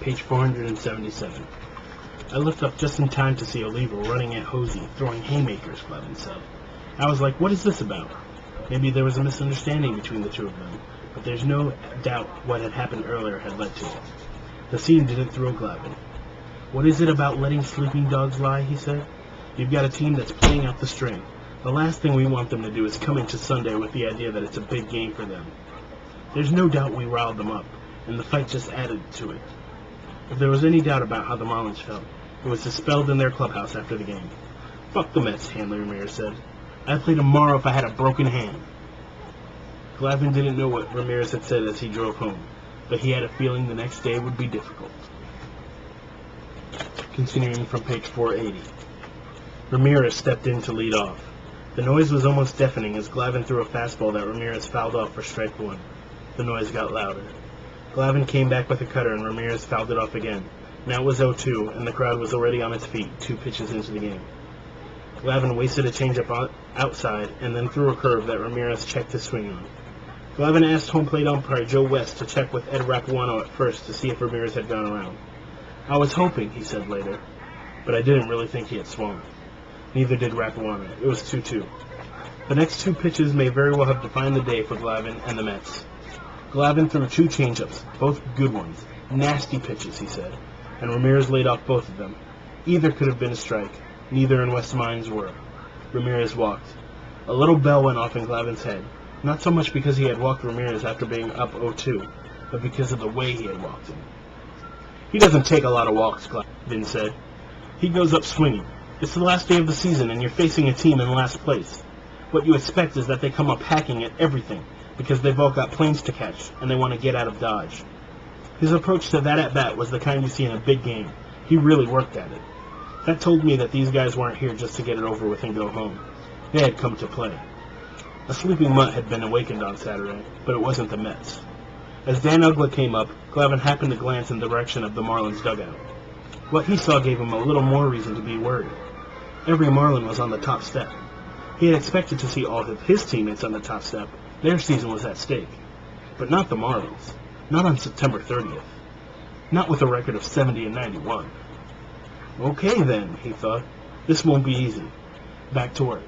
Page 477. I looked up just in time to see Oliva running at Hosey, throwing haymakers, Glavine said. I was like, what is this about? Maybe there was a misunderstanding between the two of them, but there's no doubt what had happened earlier had led to it. The scene didn't thrill Glavine. What is it about letting sleeping dogs lie, he said. You've got a team that's playing out the string. The last thing we want them to do is come into Sunday with the idea that it's a big game for them. There's no doubt we riled them up, and the fight just added to it. If there was any doubt about how the Marlins felt, it was dispelled in their clubhouse after the game. Fuck the Mets, Hanley Ramirez said. I'd play tomorrow if I had a broken hand. Glavine didn't know what Ramirez had said as he drove home, but he had a feeling the next day would be difficult. Continuing from page 480. Ramirez stepped in to lead off. The noise was almost deafening as Glavine threw a fastball that Ramirez fouled off for strike one. The noise got louder. Glavine came back with a cutter and Ramirez fouled it off again. Now it was 0-2, and the crowd was already on its feet 2 pitches into the game. Glavine wasted a changeup outside and then threw a curve that Ramirez checked his swing on. Glavine asked home plate umpire Joe West to check with Ed Rapuano at first to see if Ramirez had gone around. I was hoping, he said later, but I didn't really think he had swung. Neither did Rapuano. It was 2-2. The next 2 pitches may very well have defined the day for Glavine and the Mets. Glavine threw 2 changeups, both good ones. Nasty pitches, he said, and Ramirez laid off both of them. Either could have been a strike. Neither in West's minds were. Ramirez walked. A little bell went off in Glavine's head, not so much because he had walked Ramirez after being up 0-2, but because of the way he had walked him. He doesn't take a lot of walks, Glavine said. He goes up swinging. It's the last day of the season, and you're facing a team in last place. What you expect is that they come up hacking at everything, because they've all got planes to catch, and they want to get out of Dodge. His approach to that at-bat was the kind you see in a big game. He really worked at it. That told me that these guys weren't here just to get it over with and go home. They had come to play. A sleeping mutt had been awakened on Saturday, but it wasn't the Mets. As Dan Uggla came up, Glavine happened to glance in the direction of the Marlins' dugout. What he saw gave him a little more reason to be worried. Every Marlin was on the top step. He had expected to see all of his teammates on the top step. Their season was at stake. But not the Marlins. Not on September 30th. Not with a record of 70-91. Okay then, he thought. This won't be easy. Back to work.